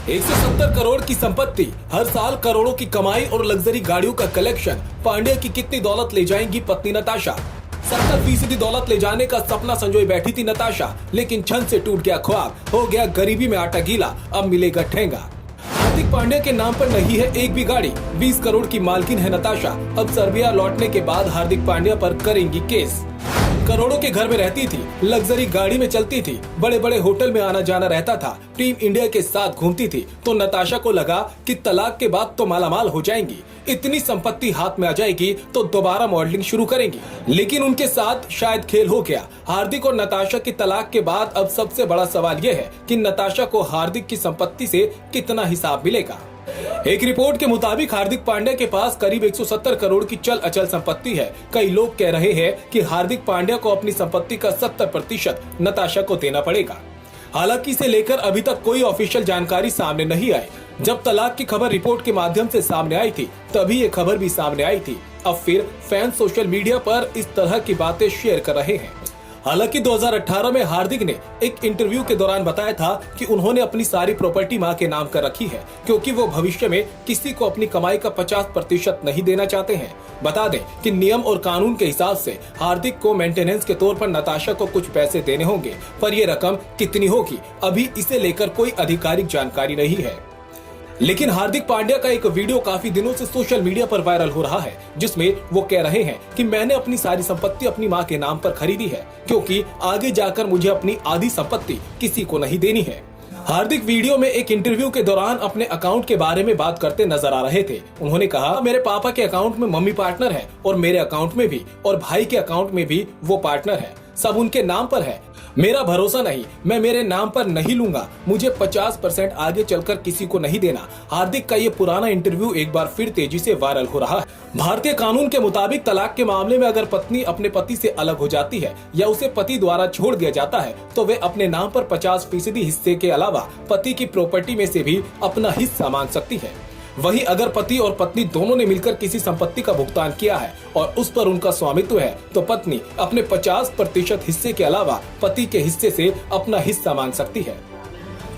170 करोड़ की संपत्ति, हर साल करोड़ों की कमाई और लग्जरी गाड़ियों का कलेक्शन। पांड्या की कितनी दौलत ले जाएंगी पत्नी नताशा? 70% दौलत ले जाने का सपना संजोए बैठी थी नताशा, लेकिन क्षण से टूट गया ख्वाब। हो गया गरीबी में आटा गीला, अब मिलेगा ठेंगा। हार्दिक पांड्या के नाम पर नहीं है एक भी गाड़ी। 20 करोड़ की मालकिन है नताशा। अब सर्बिया लौटने के बाद हार्दिक पांड्या पर करेंगी केस। करोड़ों के घर में रहती थी, लग्जरी गाड़ी में चलती थी, बड़े बड़े होटल में आना जाना रहता था, टीम इंडिया के साथ घूमती थी, तो नताशा को लगा कि तलाक के बाद तो मालामाल हो जाएंगी, इतनी संपत्ति हाथ में आ जाएगी तो दोबारा मॉडलिंग शुरू करेंगी। लेकिन उनके साथ शायद खेल हो गया। हार्दिक और नताशा की तलाक के बाद अब सबसे बड़ा सवाल यह है कि नताशा को हार्दिक की संपत्ति से कितना हिसाब मिलेगा। एक रिपोर्ट के मुताबिक हार्दिक पांड्या के पास करीब 170 करोड़ की चल अचल संपत्ति है। कई लोग कह रहे हैं कि हार्दिक पांड्या को अपनी संपत्ति का 70% नताशा को देना पड़ेगा। हालांकि इसे लेकर अभी तक कोई ऑफिशियल जानकारी सामने नहीं आई। जब तलाक की खबर रिपोर्ट के माध्यम से सामने आई थी, तभी ये खबर भी सामने आई थी। अब फिर फैंस सोशल मीडिया पर इस तरह की बातें शेयर कर रहे हैं। हालांकि 2018 में हार्दिक ने एक इंटरव्यू के दौरान बताया था कि उन्होंने अपनी सारी प्रॉपर्टी मां के नाम कर रखी है, क्योंकि वो भविष्य में किसी को अपनी कमाई का 50% नहीं देना चाहते हैं। बता दें कि नियम और कानून के हिसाब से हार्दिक को मेंटेनेंस के तौर पर नताशा को कुछ पैसे देने होंगे, पर ये रकम कितनी होगी अभी इसे लेकर कोई आधिकारिक जानकारी नहीं है। लेकिन हार्दिक पांड्या का एक वीडियो काफी दिनों से सोशल मीडिया पर वायरल हो रहा है, जिसमें वो कह रहे हैं कि मैंने अपनी सारी संपत्ति अपनी मां के नाम पर खरीदी है, क्योंकि आगे जाकर मुझे अपनी आधी संपत्ति किसी को नहीं देनी है। हार्दिक वीडियो में एक इंटरव्यू के दौरान अपने अकाउंट के बारे में बात करते नजर आ रहे थे। उन्होंने कहा, मेरे पापा के अकाउंट में मम्मी पार्टनर है और मेरे अकाउंट में भी, और भाई के अकाउंट में भी वो पार्टनर है, सब उनके नाम पर है। मेरा भरोसा नहीं, मैं मेरे नाम पर नहीं लूंगा, मुझे 50% आगे चलकर किसी को नहीं देना। हार्दिक का ये पुराना इंटरव्यू एक बार फिर तेजी से वायरल हो रहा है। भारतीय कानून के मुताबिक तलाक के मामले में अगर पत्नी अपने पति से अलग हो जाती है या उसे पति द्वारा छोड़ दिया जाता है, तो वे अपने नाम पर 50% हिस्से के अलावा पति की प्रॉपर्टी में से भी अपना हिस्सा मांग सकती है। वहीं अगर पति और पत्नी दोनों ने मिलकर किसी संपत्ति का भुगतान किया है और उस पर उनका स्वामित्व है, तो पत्नी अपने 50% हिस्से के अलावा पति के हिस्से से अपना हिस्सा मांग सकती है।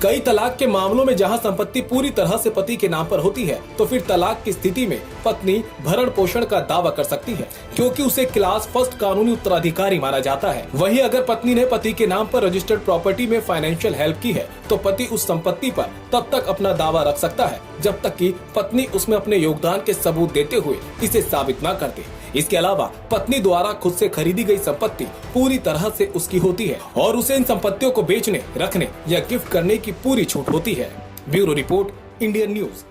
कई तलाक के मामलों में जहां संपत्ति पूरी तरह से पति के नाम पर होती है, तो फिर तलाक की स्थिति में पत्नी भरण पोषण का दावा कर सकती है, क्योंकि उसे क्लास फर्स्ट कानूनी उत्तराधिकारी माना जाता है। वहीं अगर पत्नी ने पति के नाम पर रजिस्टर्ड प्रॉपर्टी में फाइनेंशियल हेल्प की है, तो पति उस संपत्ति पर तब तक अपना दावा रख सकता है जब तक कि पत्नी उसमें अपने योगदान के सबूत देते हुए इसे साबित न कर दे। इसके अलावा पत्नी द्वारा खुद से खरीदी गई संपत्ति पूरी तरह से उसकी होती है और उसे इन संपत्तियों को बेचने, रखने या गिफ्ट करने की पूरी छूट होती है। Bureau report, Indian news.